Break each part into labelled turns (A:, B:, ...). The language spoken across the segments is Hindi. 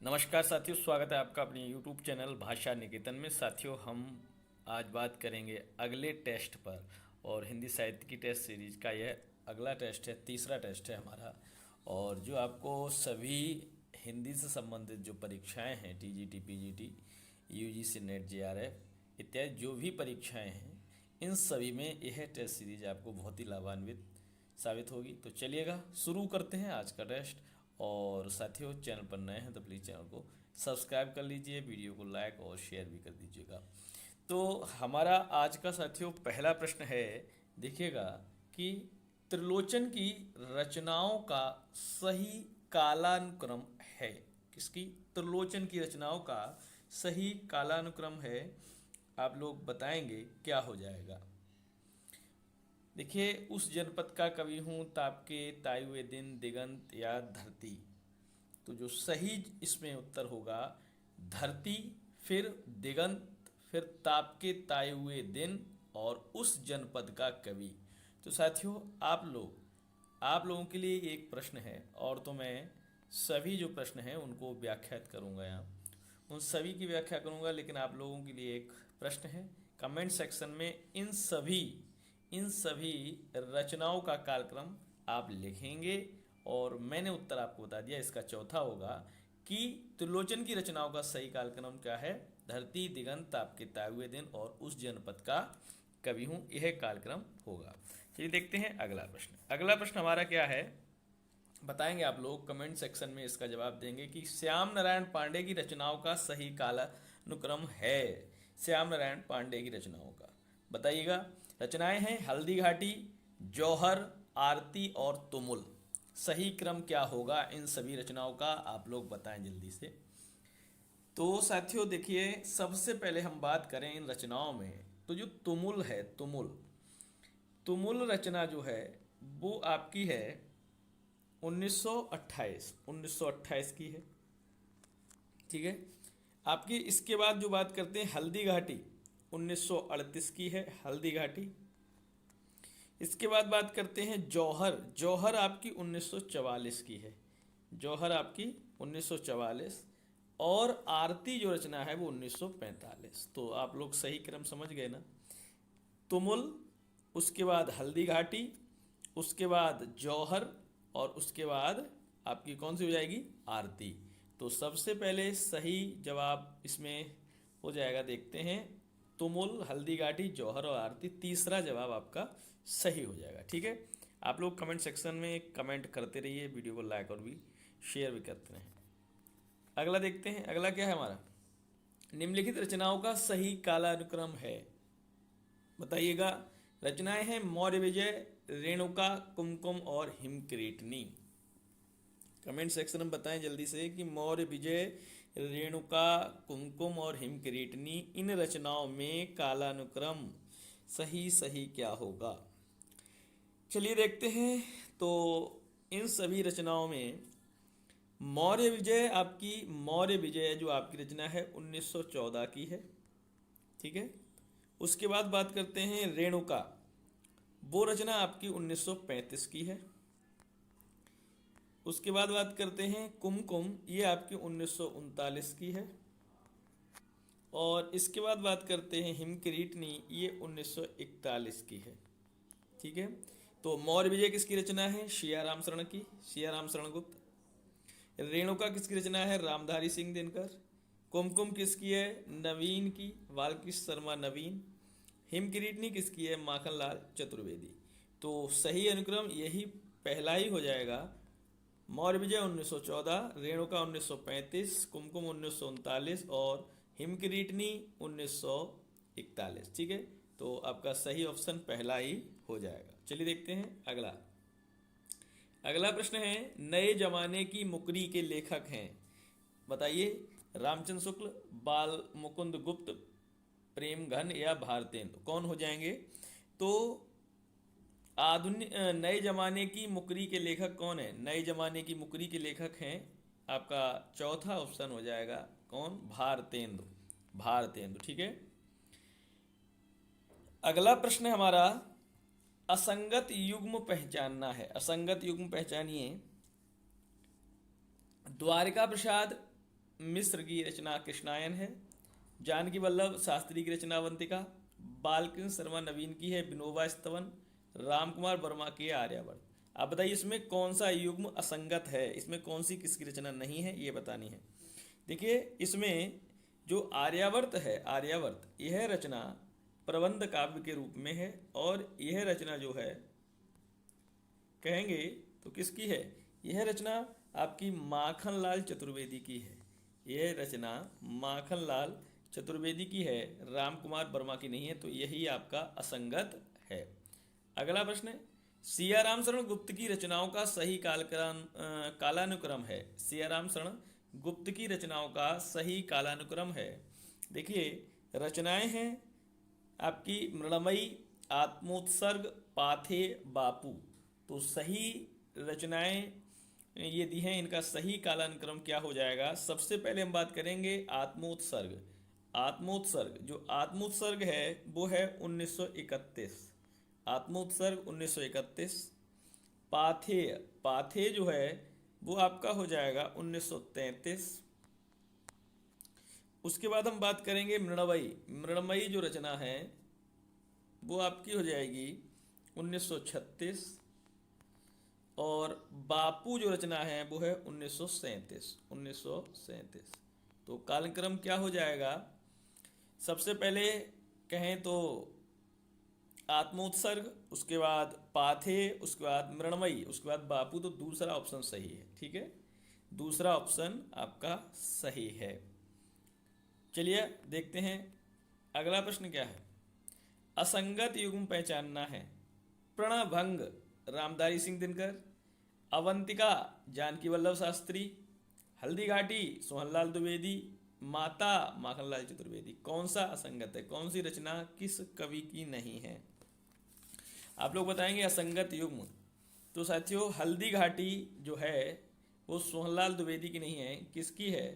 A: नमस्कार साथियों, स्वागत है आपका अपने YouTube चैनल भाषा निकेतन में। साथियों, हम आज बात करेंगे अगले टेस्ट पर और हिंदी साहित्य की टेस्ट सीरीज का यह अगला टेस्ट है, तीसरा टेस्ट है हमारा। और जो आपको सभी हिंदी से संबंधित जो परीक्षाएं हैं, TGT, PGT, UGC net, JRF इत्यादि जो भी परीक्षाएं हैं, इन सभी में यह टेस्ट सीरीज आपको बहुत ही लाभान्वित साबित होगी। तो चलिएगा शुरू करते हैं आज का टेस्ट। और साथियों, चैनल पर नए हैं तो प्लीज़ चैनल को सब्सक्राइब कर लीजिए, वीडियो को लाइक और शेयर भी कर दीजिएगा। तो हमारा आज का साथियों पहला प्रश्न है, देखिएगा कि त्रिलोचन की रचनाओं का सही कालानुक्रम है। किसकी? त्रिलोचन की रचनाओं का सही कालानुक्रम है, आप लोग बताएंगे क्या हो जाएगा। देखिए, उस जनपद का कवि हूँ, तापके ताए हुए दिन, दिगंत या धरती। तो जो सही इसमें उत्तर होगा धरती, फिर दिगंत, फिर तापके ताए हुए दिन और उस जनपद का कवि। तो साथियों, आप लोगों के लिए एक प्रश्न है, और तो मैं सभी जो प्रश्न हैं उनको व्याख्यात करूंगा, यहाँ उन सभी की व्याख्या करूंगा, लेकिन आप लोगों के लिए एक प्रश्न है। कमेंट सेक्शन में इन सभी रचनाओं का कालक्रम आप लिखेंगे, और मैंने उत्तर आपको बता दिया। इसका चौथा होगा कि त्रिलोचन की रचनाओं का सही कालक्रम क्या है? धरती, दिगंत, आपके ताए हुए दिन और उस जनपद का कवि हूँ, यह कालक्रम होगा। चलिए देखते हैं अगला प्रश्न। अगला प्रश्न हमारा क्या है, बताएंगे आप लोग, कमेंट सेक्शन में इसका जवाब देंगे कि श्याम नारायण पांडे की रचनाओं का सही कालानुक्रम है। श्याम नारायण पांडे की रचनाओं का बताइएगा। रचनाएं हैं हल्दी घाटी, जौहर, आरती और तुमुल। सही क्रम क्या होगा इन सभी रचनाओं का, आप लोग बताएं जल्दी से। तो साथियों देखिए, सबसे पहले हम बात करें इन रचनाओं में, तो जो तुमुल है, तुमुल रचना जो है वो आपकी है 1928 की है, ठीक है। आपकी इसके बाद जो बात करते हैं हल्दी घाटी, 1938 की है हल्दी घाटी। इसके बाद बात करते हैं जौहर आपकी 1944 की है, जौहर आपकी 1944। और आरती जो रचना है वो 1945। तो आप लोग सही क्रम समझ गए ना। तुमुल, उसके बाद हल्दी घाटी, उसके बाद जौहर, और उसके बाद आपकी कौन सी हो जाएगी? आरती। तो सबसे पहले सही जवाब इसमें हो जाएगा, देखते हैं, तुमुल, हल्दी घाटी, जौहर और आरती। तीसरा जवाब आपका सही हो जाएगा, ठीक है। आप लोग कमेंट सेक्शन में कमेंट करते रहिए, वीडियो को लाइक और भी शेयर भी करते रहें। अगला देखते हैं, अगला क्या है हमारा, निम्नलिखित रचनाओं का सही कालानुक्रम है, बताइएगा। रचनाएं हैं मौर्य विजय, रेणुका, कुमकुम और हिमक्रीटनी। कमेंट सेक्शन में बताएं जल्दी से कि मौर्य विजय, रेणुका, कुमकुम और हिमक्रीटनी, इन रचनाओं में कालानुक्रम सही क्या होगा। चलिए देखते हैं। तो इन सभी रचनाओं में मौर्य विजय जो आपकी रचना है 1914 की है, ठीक है। उसके बाद बात करते हैं रेणुका, वो रचना आपकी 1935 की है। उसके बाद बात करते हैं कुमकुम, ये आपकी 1939 की है। और इसके बाद बात करते हैं हिमक्रीटनी, ये 1941 की है, ठीक है। तो मौर्य विजय किसकी रचना है? सियाराम शरण की, सियाराम शरण गुप्त। रेणुका किसकी रचना है? रामधारी सिंह दिनकर। कुमकुम किसकी है? नवीन की, बालकृष्ण शर्मा नवीन। हिमक्रीटनी किसकी है? माखनलाल चतुर्वेदी। तो सही अनुक्रम यही पहला ही हो जाएगा। मौर्य विजय 1914, रेणुका 1935, कुमकुम 1939 और हिमक्रीटनी 1941, ठीक है। तो आपका सही ऑप्शन पहला ही हो जाएगा। चलिए देखते हैं अगला। अगला प्रश्न है, नए जमाने की मुकरी के लेखक हैं, बताइए। रामचंद्र शुक्ल, बाल मुकुंद गुप्त, प्रेम घन या भारतेंदु, कौन हो जाएंगे? तो आधुनिक नए जमाने की मुकरी के लेखक कौन है? नए जमाने की मुकरी के लेखक हैं, आपका चौथा ऑप्शन हो जाएगा, कौन? भारतेंदु, ठीक है। अगला प्रश्न हमारा, असंगत युग्म पहचानना है, असंगत युग्म पहचानिए। द्वारिका प्रसाद, मिश्र की रचना कृष्णायन है। जानकी वल्लभ शास्त्री की रचना अवंतिका। बालकृष्ण शर्मा नवीन की है विनोबा स्तवन। रामकुमार वर्मा की है आर्यावर्त। आप बताइए इसमें कौन सा युग्म असंगत है, इसमें कौन सी किसकी रचना नहीं है, ये बतानी है। देखिए इसमें जो आर्यावर्त है, आर्यावर्त यह रचना प्रबंध काव्य के रूप में है, और यह रचना जो है कहेंगे तो किसकी है, यह रचना आपकी माखनलाल चतुर्वेदी की है। यह रचना माखनलाल चतुर्वेदी की है, रामकुमार वर्मा की नहीं है, तो यही आपका असंगत है। अगला प्रश्न है, सियाराम शरण गुप्त की रचनाओं का सही कालानुक्रम है। सियाराम शरण गुप्त की रचनाओं का सही कालानुक्रम है। देखिए रचनाएं हैं आपकी मृणमयी, आत्मोत्सर्ग, पाथे, बापू। तो सही रचनाएं ये दी हैं, इनका सही कालानुक्रम क्या हो जाएगा। सबसे पहले हम बात करेंगे आत्मोत्सर्ग। आत्मोत्सर्ग, जो आत्मोत्सर्ग है वो है 1931। आत्मोत्सर्ग 1931। पाथेय, पाथेय जो है वो आपका हो जाएगा 1933। उसके बाद हम बात करेंगे मृणमयी। मृणमयी जो रचना है वो आपकी हो जाएगी 1936। और बापू जो रचना है वो है 1937। 1937। तो कालक्रम क्या हो जाएगा, सबसे पहले कहें तो आत्मोत्सर्ग, उसके बाद पाथे, उसके बाद मृणमयी, उसके बाद बापू। तो दूसरा ऑप्शन सही है, ठीक है, दूसरा ऑप्शन आपका सही है। चलिए देखते हैं अगला प्रश्न क्या है। असंगत युग्म पहचानना है। प्रणभंग रामधारी सिंह दिनकर, अवंतिका जानकी वल्लभ शास्त्री, हल्दी घाटी सोहनलाल द्विवेदी, माता माखनलाल चतुर्वेदी। कौन सा असंगत है, कौन सी रचना किस कवि की नहीं है। आप लोग बताएंगे असंगत युग्म। तो साथियों हल्दी घाटी जो है वो सोहनलाल द्विवेदी की नहीं है, किसकी है,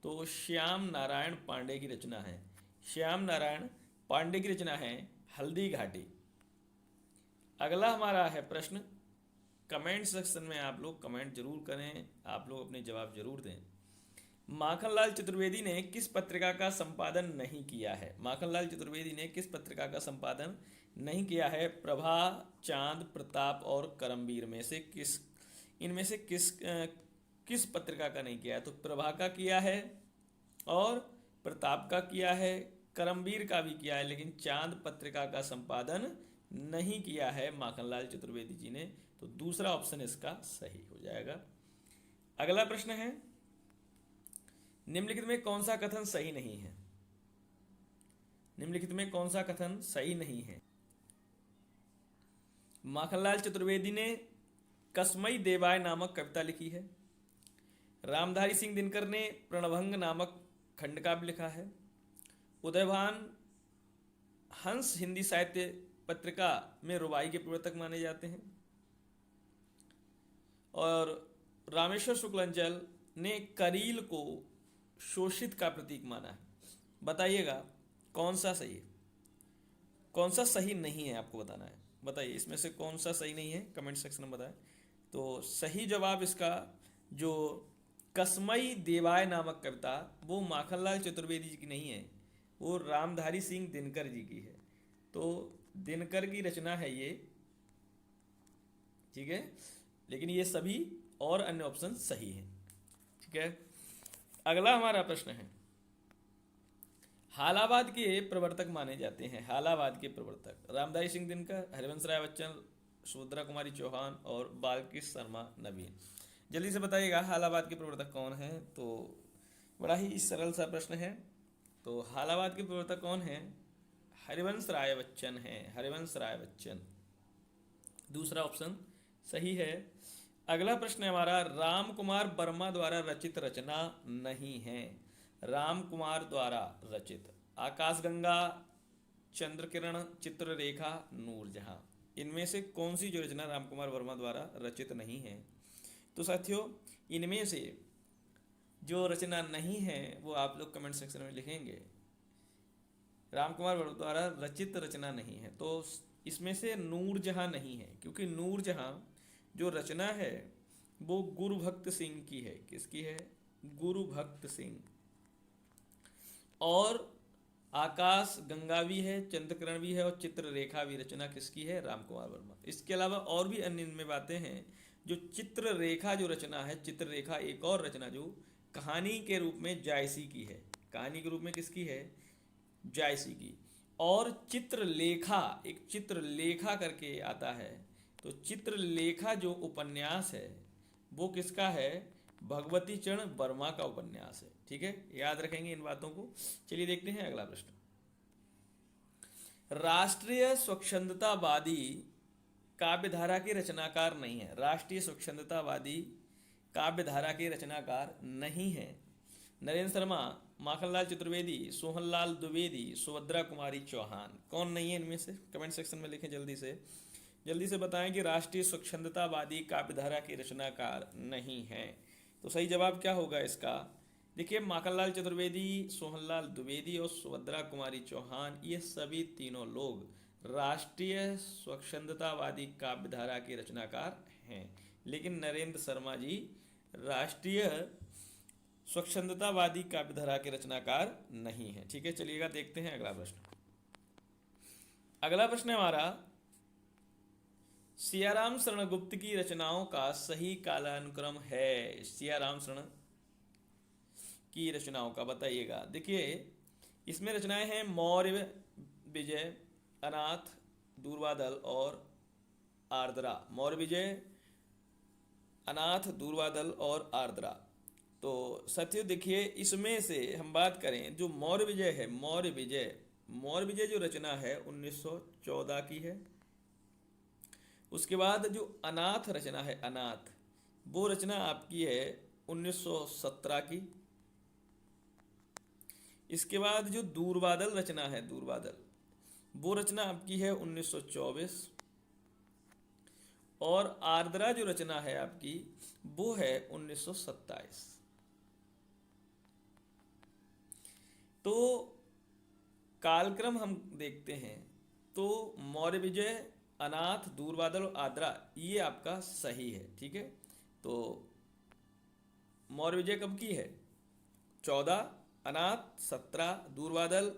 A: तो श्याम नारायण पांडे की रचना है। श्याम नारायण पांडे की रचना है हल्दी घाटी। अगला हमारा है प्रश्न, कमेंट सेक्शन में आप लोग कमेंट जरूर करें, आप लोग अपने जवाब जरूर दें। माखनलाल चतुर्वेदी ने किस पत्रिका का संपादन नहीं किया है। माखनलाल चतुर्वेदी ने किस पत्रिका का संपादन नहीं किया है। प्रभा, चांद, प्रताप और करमवीर में से किस, इनमें से किस पत्रिका का नहीं किया है। तो प्रभा का किया है, और प्रताप का किया है, करमवीर का भी किया है, लेकिन चांद पत्रिका का संपादन नहीं किया है माखनलाल चतुर्वेदी जी ने। तो दूसरा ऑप्शन इसका सही हो जाएगा। अगला प्रश्न है, निम्नलिखित में कौन सा कथन सही नहीं है। निम्नलिखित में कौन सा कथन सही नहीं है। माखनलाल चतुर्वेदी ने कसमई देवाय नामक कविता लिखी है। रामधारी सिंह दिनकर ने प्रणभंग नामक खंड काव्य लिखा है। उदयभान हंस हिंदी साहित्य पत्रिका में रुबाई के प्रवर्तक माने जाते हैं। और रामेश्वर शुक्लांचल ने करील को शोषित का प्रतीक माना है। बताइएगा कौन सा सही है, कौन सा सही नहीं है, आपको बताना है। बताइए इसमें से कौन सा सही नहीं है, कमेंट सेक्शन में बताएं। तो सही जवाब इसका जो कसमई देवाय नामक कविता वो माखनलाल चतुर्वेदी जी की नहीं है, वो रामधारी सिंह दिनकर जी की है। तो दिनकर की रचना है ये, ठीक है, लेकिन ये सभी और अन्य ऑप्शन सही हैं, ठीक है। अगला हमारा प्रश्न है, हालावाद के प्रवर्तक माने जाते हैं। हालावाद के प्रवर्तक रामधारी सिंह दिनकर, हरिवंश राय बच्चन, सुभद्रा कुमारी चौहान और बालकृष्ण शर्मा नवीन। जल्दी से बताइएगा हालावाद के प्रवर्तक कौन है। तो बड़ा ही सरल सा प्रश्न है। तो हालावाद के प्रवर्तक कौन है, हरिवंश राय बच्चन है। हरिवंश राय बच्चन, दूसरा ऑप्शन सही है। अगला प्रश्न है हमारा, राम कुमार वर्मा द्वारा रचित रचना नहीं है। राम कुमार द्वारा रचित आकाशगंगा, चंद्रकिरण, चित्ररेखा, नूरजहां, इनमें से कौन सी जो रचना राम कुमार वर्मा द्वारा रचित नहीं है। तो साथियों इनमें से जो रचना नहीं है वो आप लोग कमेंट सेक्शन में लिखेंगे। राम कुमार वर्मा द्वारा रचित रचना नहीं है, तो इसमें से नूरजहां नहीं है, क्योंकि नूरजहां जो रचना है वो गुरु भक्त सिंह की है। किसकी है, गुरु भक्त सिंह। और आकाश गंगा भी है, चंद्रकरण भी है और चित्ररेखा भी रचना किसकी है? राम कुमार वर्मा। इसके अलावा और भी अन्य इनमें बातें हैं। जो चित्ररेखा जो रचना है, चित्ररेखा एक और रचना जो कहानी के रूप में जायसी की है। कहानी के रूप में किसकी है? जायसी की। और चित्रलेखा, एक चित्रलेखा करके आता है, तो चित्रलेखा जो उपन्यास है वो किसका है? भगवती चरण वर्मा का उपन्यास है। ठीक है, याद रखेंगे इन बातों को। चलिए देखते हैं अगला प्रश्न। राष्ट्रीय स्वच्छंदतावादी काव्यधारा के रचनाकार नहीं है। राष्ट्रीय स्वच्छंदतावादी काव्यधारा के रचनाकार नहीं है। नरेंद्र शर्मा, माखनलाल चतुर्वेदी, सोहनलाल द्विवेदी, सुभद्रा कुमारी चौहान। कौन नहीं है इनमें से? कमेंट सेक्शन में लिखें जल्दी से। जल्दी से बताएं कि राष्ट्रीय स्वच्छंदतावादी काव्यधारा के रचनाकार नहीं है। तो सही जवाब क्या होगा इसका? देखिए, माखनलाल चतुर्वेदी, सोहनलाल द्विवेदी और सुभद्रा कुमारी चौहान, ये सभी तीनों लोग राष्ट्रीय स्वच्छंदतावादी काव्यधारा के रचनाकार हैं। लेकिन नरेंद्र शर्मा जी राष्ट्रीय स्वच्छंदतावादी काव्यधारा के रचनाकार नहीं है। ठीक है, चलिएगा देखते हैं अगला प्रश्न। अगला प्रश्न है हमारा, सियाराम शरण गुप्त की रचनाओं का सही कालानुक्रम है। सियाराम शरण की रचनाओं का बताइएगा। देखिए, इसमें रचनाएं हैं मौर्य विजय, अनाथ, दूरबादल और आर्द्रा। मौर्य विजय, अनाथ, दूरबादल और आर्द्रा। तो साथियों देखिए, इसमें से हम बात करें जो मौर्य विजय है, मौर्य विजय जो रचना है 1914 की है। उसके बाद जो अनाथ रचना है, अनाथ, वो रचना आपकी है 1917 की। इसके बाद जो दूरबादल रचना है, दूरबादल, वो रचना आपकी है 1924। और आर्द्रा जो रचना है आपकी वो है 1927। तो कालक्रम हम देखते हैं तो मौर्य विजय, अनाथ, दूरबादल और आर्द्रा, ये आपका सही है। ठीक है, तो मौर्य विजय कब की है? 14, अनाथ 17, दूरबादल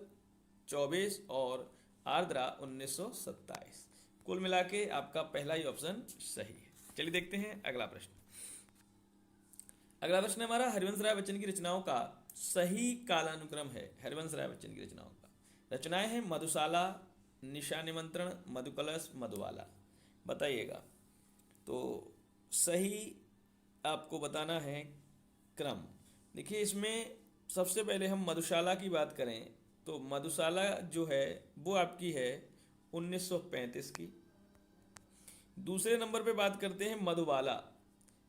A: 24 और आर्द्रा 1927। कुल मिला के आपका पहला ही ऑप्शन सही है। चलिए देखते हैं अगला प्रश्न। अगला प्रश्न हमारा, हरिवंश राय बच्चन की रचनाओं का सही कालानुक्रम है। हरिवंश राय बच्चन की रचनाओं का रचनाएं हैं मधुशाला, निशा निमंत्रण, मधुकलश, मधुबाला। बताइएगा। तो सही आपको बताना है क्रम। देखिए, इसमें सबसे पहले हम मधुशाला की बात करें तो मधुशाला जो है वो आपकी है 1935 की। दूसरे नंबर पे बात करते हैं मधुबाला,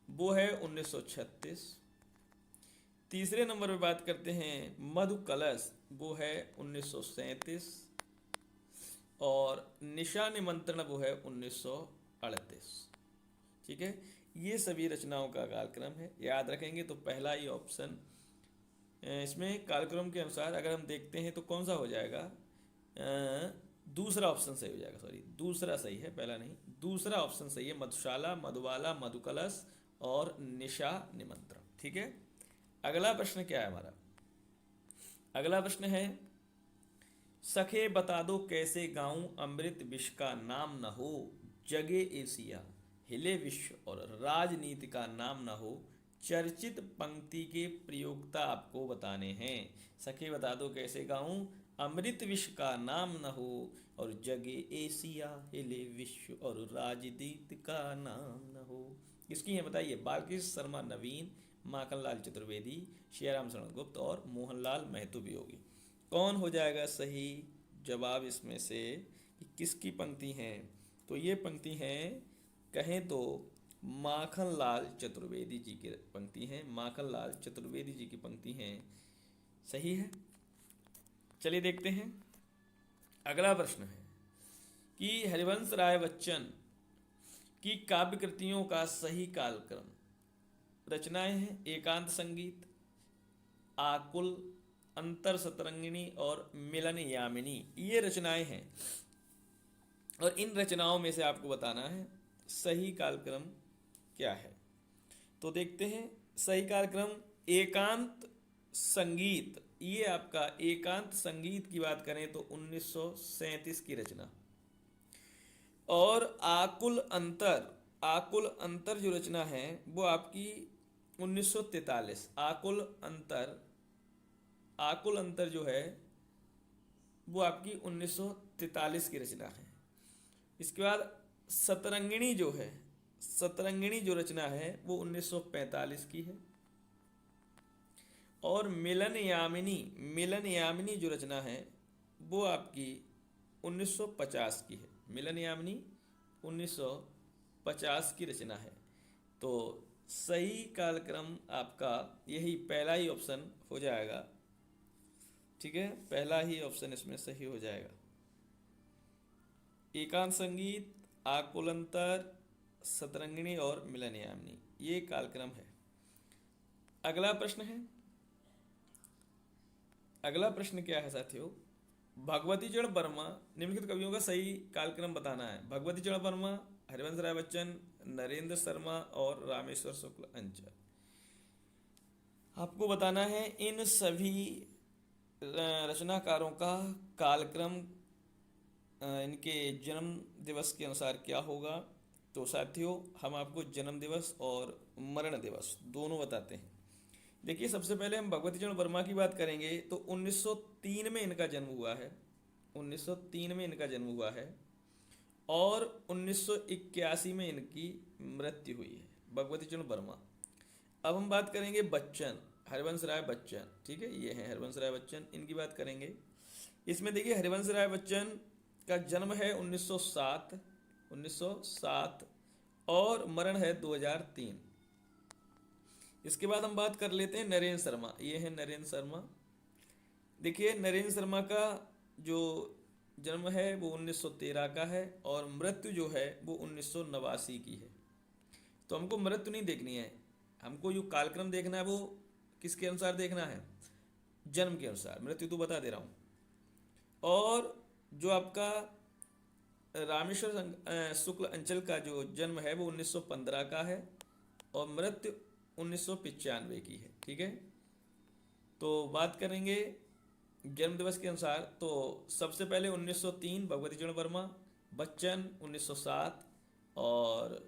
A: वो है 1936। तीसरे नंबर पे बात करते हैं मधुकलश, वो है 1937। और निशा निमंत्रण वो है 1938। ठीक है, ये सभी रचनाओं का कालक्रम है। याद रखेंगे तो पहला ही ऑप्शन इसमें कालक्रम के अनुसार अगर हम देखते हैं तो कौन सा हो जाएगा? दूसरा ऑप्शन सही हो जाएगा। सॉरी, दूसरा सही है, पहला नहीं, दूसरा ऑप्शन सही है। मधुशाला, मधुबाला, मधुकलश और निशा निमंत्रण। ठीक है, अगला प्रश्न क्या है हमारा? अगला प्रश्न है, सखे बता दो कैसे गाऊं अमृत विश्व का नाम न हो, जगे एशिया हिले विश्व और राजनीति का नाम न हो। चर्चित पंक्ति के प्रयोक्ता आपको बताने हैं। सखे बता दो कैसे गाऊं अमृत विश्व का नाम न हो और जगे एशिया हिले विश्व और राजनीति का नाम न हो। किसकी है बताइए? बालकृष्ण शर्मा नवीन, माखनलाल चतुर्वेदी, सियाराम शरण गुप्त और मोहनलाल महतो वियोगी। कौन हो जाएगा सही जवाब इसमें से कि किसकी पंक्ति हैं? तो ये पंक्ति हैं, कहें तो माखनलाल चतुर्वेदी जी की पंक्ति हैं। माखनलाल चतुर्वेदी जी की पंक्ति हैं, सही है। चलिए देखते हैं अगला प्रश्न है कि हरिवंश राय बच्चन की काव्य कृतियों का सही कालक्रम। रचनाएं हैं एकांत संगीत, आकुल, अंतर सतरंगिणी और मिलन यामिनी। ये रचनाएं हैं और इन रचनाओं में से आपको बताना है सही कालक्रम क्या है। तो देखते हैं, सही कालक्रम एकांत संगीत, ये आपका एकांत संगीत की बात करें तो 1937 की रचना। और आकुल अंतर, आकुल अंतर जो रचना है वो आपकी 1943। आकुल अंतर, आकुल अंतर जो है वो आपकी 1943 की रचना है। इसके बाद सतरंगिणी जो है, सतरंगिणी जो रचना है वो 1945 की है। और मिलन यामिनी, मिलन यामिनी जो रचना है वो आपकी 1950 की है। मिलन यामिनी 1950 की रचना है। तो सही कालक्रम आपका यही पहला ही ऑप्शन हो जाएगा। ठीक है, पहला ही ऑप्शन इसमें सही हो जाएगा। एकांत संगीत, आकुल अंतर, सतरंगिणी और मिलन यामिनी, ये कालक्रम है। अगला प्रश्न है, अगला प्रश्न क्या है साथियों, भगवती चरण वर्मा निम्नलिखित कवियों का सही कालक्रम बताना है। भगवती चरण वर्मा, हरिवंश राय बच्चन, नरेंद्र शर्मा और रामेश्वर शुक्ल अंचल। आपको बताना है इन सभी रचनाकारों का कालक्रम इनके जन्म दिवस के अनुसार क्या होगा। तो साथियों हम आपको जन्म दिवस और मरण दिवस दोनों बताते हैं। देखिए सबसे पहले हम भगवती चरण वर्मा की बात करेंगे तो 1903 में इनका जन्म हुआ है। 1903 में इनका जन्म हुआ है और 1981 में इनकी मृत्यु हुई है, भगवती चरण वर्मा। अब हम बात करेंगे बच्चन, हरिवंश राय बच्चन। ठीक है, ये हैं हरिवंश राय बच्चन, इनकी बात करेंगे। इसमें देखिए हरिवंश राय बच्चन का जन्म है 1907, 1907 और मरण है 2003। इसके बाद हम बात कर लेते हैं नरेंद्र शर्मा। ये है नरेंद्र शर्मा। देखिए नरेंद्र शर्मा का जो जन्म है वो 1913 का है और मृत्यु जो है वो 1989 की है। तो हमको मृत्यु नहीं देखनी है, हमको जो कालक्रम देखना है वो किसके अनुसार देखना है, जन्म के अनुसार। मृत्यु तो बता दे रहा हूँ। और जो आपका रामेश्वर शुक्ल अंचल का जो जन्म है वो 1915 का है और मृत्यु 1995 की है। ठीक है, तो बात करेंगे जन्म दिवस के अनुसार। तो सबसे पहले 1903 भगवती चरण वर्मा, बच्चन 1907 और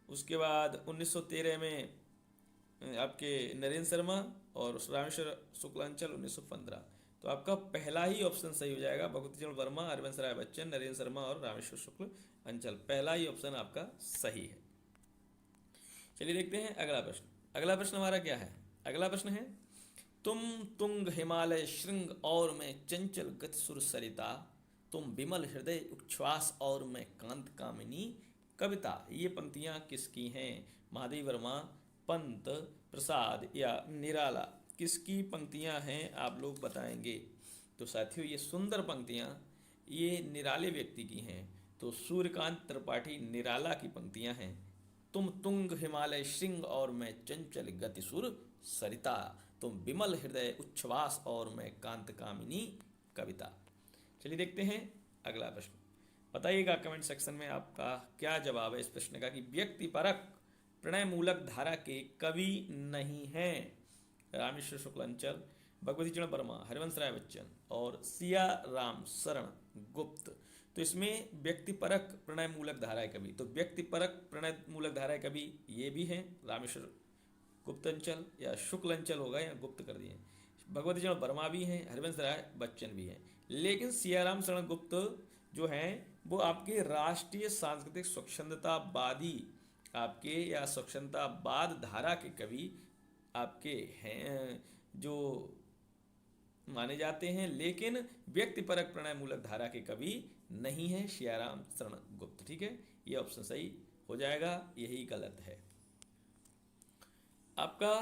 A: उसके बाद 1913 में आपके नरेंद्र शर्मा और रामेश्वर शुक्लांचल 1915। तो आपका पहला ही ऑप्शन सही हो जाएगा, भगवती चरण वर्मा, हरिवंश राय बच्चन, नरेंद्र शर्मा और रामेश्वर शुक्ल अंचल। पहला ही ऑप्शन आपका सही है। चलिए देखते हैं अगला प्रश्न। अगला प्रश्न हमारा क्या है, अगला प्रश्न है तुम तुंग हिमालय श्रृंग और मैं चंचल गति सुर सरिता, तुम विमल हृदय उच्छ्वास और मैं कांत कामिनी कविता। ये पंक्तियां किसकी हैं? महादेव वर्मा, पंत, प्रसाद या निराला, किसकी पंक्तियां हैं आप लोग बताएंगे। तो साथियों ये सुंदर पंक्तियां ये निराले व्यक्ति की हैं। तो सूर्यकांत त्रिपाठी निराला की पंक्तियां हैं। तुम तुंग हिमालय श्रृंग और मैं चंचल गति सुर सरिता, तुम विमल हृदय उच्छ्वास और मैं कांत कामिनी कविता। चलिए देखते हैं अगला प्रश्न। बताइएगा कमेंट सेक्शन में आपका क्या जवाब है इस प्रश्न का कि व्यक्तिपरक प्रणय मूलक धारा के कवि नहीं हैं रामेश्वर शुक्ल अंचल, भगवती चरण वर्मा, हरिवंश राय बच्चन और सिया राम शरण गुप्त। तो इसमें व्यक्तिपरक प्रणय मूलक धारा कवि, तो व्यक्तिपरक प्रणय मूलक धारा कवि ये भी हैं रामेश्वर गुप्त अंचल या शुक्ल अंचल होगा या गुप्त कर दिए। भगवती चरण वर्मा भी हैं, हरिवंश राय बच्चन भी हैं। लेकिन सियाराम शरण गुप्त जो हैं वो आपके राष्ट्रीय सांस्कृतिक स्वच्छंदतावादी आपके या स्वच्छंदतावाद धारा के कवि आपके हैं जो माने जाते हैं, लेकिन व्यक्तिपरक प्रणय मूलक धारा के कवि नहीं है सियाराम शरण गुप्त। ठीक है, ये ऑप्शन सही हो जाएगा, यही गलत है। आपका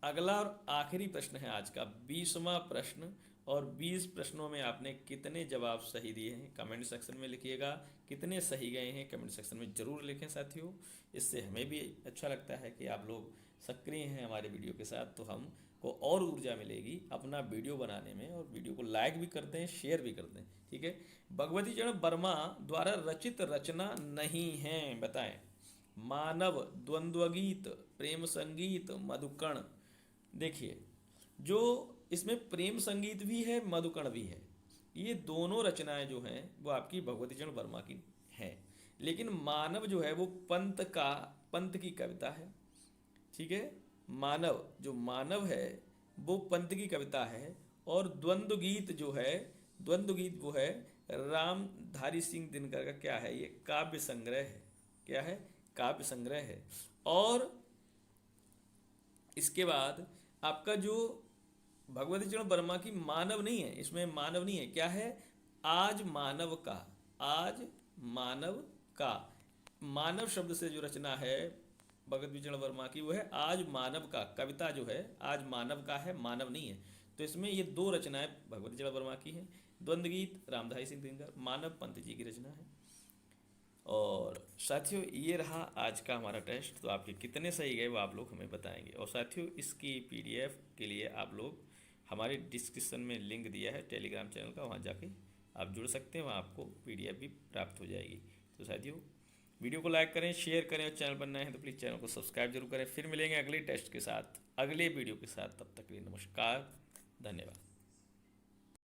A: अगला और आखिरी प्रश्न है आज का 20वां प्रश्न। और 20 प्रश्नों में आपने कितने जवाब सही दिए हैं कमेंट सेक्शन में लिखिएगा। कितने सही गए हैं कमेंट सेक्शन में ज़रूर लिखें साथियों, इससे हमें भी अच्छा लगता है कि आप लोग सक्रिय हैं हमारे वीडियो के साथ, तो हमको और ऊर्जा मिलेगी अपना वीडियो बनाने में। और वीडियो को लाइक भी कर दें, शेयर भी कर दें। ठीक है, भगवती चरण वर्मा द्वारा रचित रचना नहीं है, बताएं। मानव, द्वंद्व गीत, प्रेम संगीत, मधुकर्ण, देखिए, जो इसमें प्रेम संगीत भी है, मधुकण भी है, ये दोनों रचनाएं जो हैं वो आपकी भगवती चरण वर्मा की हैं। लेकिन मानव जो है वो पंत की कविता है। ठीक है, मानव जो मानव है वो पंत की कविता है। और द्वंद्व गीत वो है रामधारी सिंह दिनकर का, क्या है ये, काव्य संग्रह है। क्या है, काव्य संग्रह है। और इसके बाद आपका जो भगवती चरण वर्मा की मानव नहीं है, इसमें मानव नहीं है, क्या है, आज मानव का। आज मानव का, मानव शब्द से जो रचना है भगवती चरण वर्मा की वो है आज मानव का। कविता जो है आज मानव का है, मानव नहीं है। तो इसमें ये दो रचनाएं भगवती चरण वर्मा की हैं। द्वंद्व गीत रामधारी सिंह दिनकर, मानव पंत जी की रचना है। और साथियों ये रहा आज का हमारा टेस्ट। तो आपके कितने सही गए वो आप लोग हमें बताएंगे। और साथियों इसकी पीडीएफ के लिए आप लोग हमारे डिस्क्रिप्शन में लिंक दिया है टेलीग्राम चैनल का, वहाँ जाके आप जुड़ सकते हैं, वहाँ आपको पीडीएफ भी प्राप्त हो जाएगी। तो साथियों वीडियो को लाइक करें, शेयर करें, और चैनल पर नए हैं तो प्लीज़ चैनल को सब्सक्राइब जरूर करें। फिर मिलेंगे अगले टेस्ट के साथ, अगले वीडियो के साथ। तब तक के लिए नमस्कार, धन्यवाद।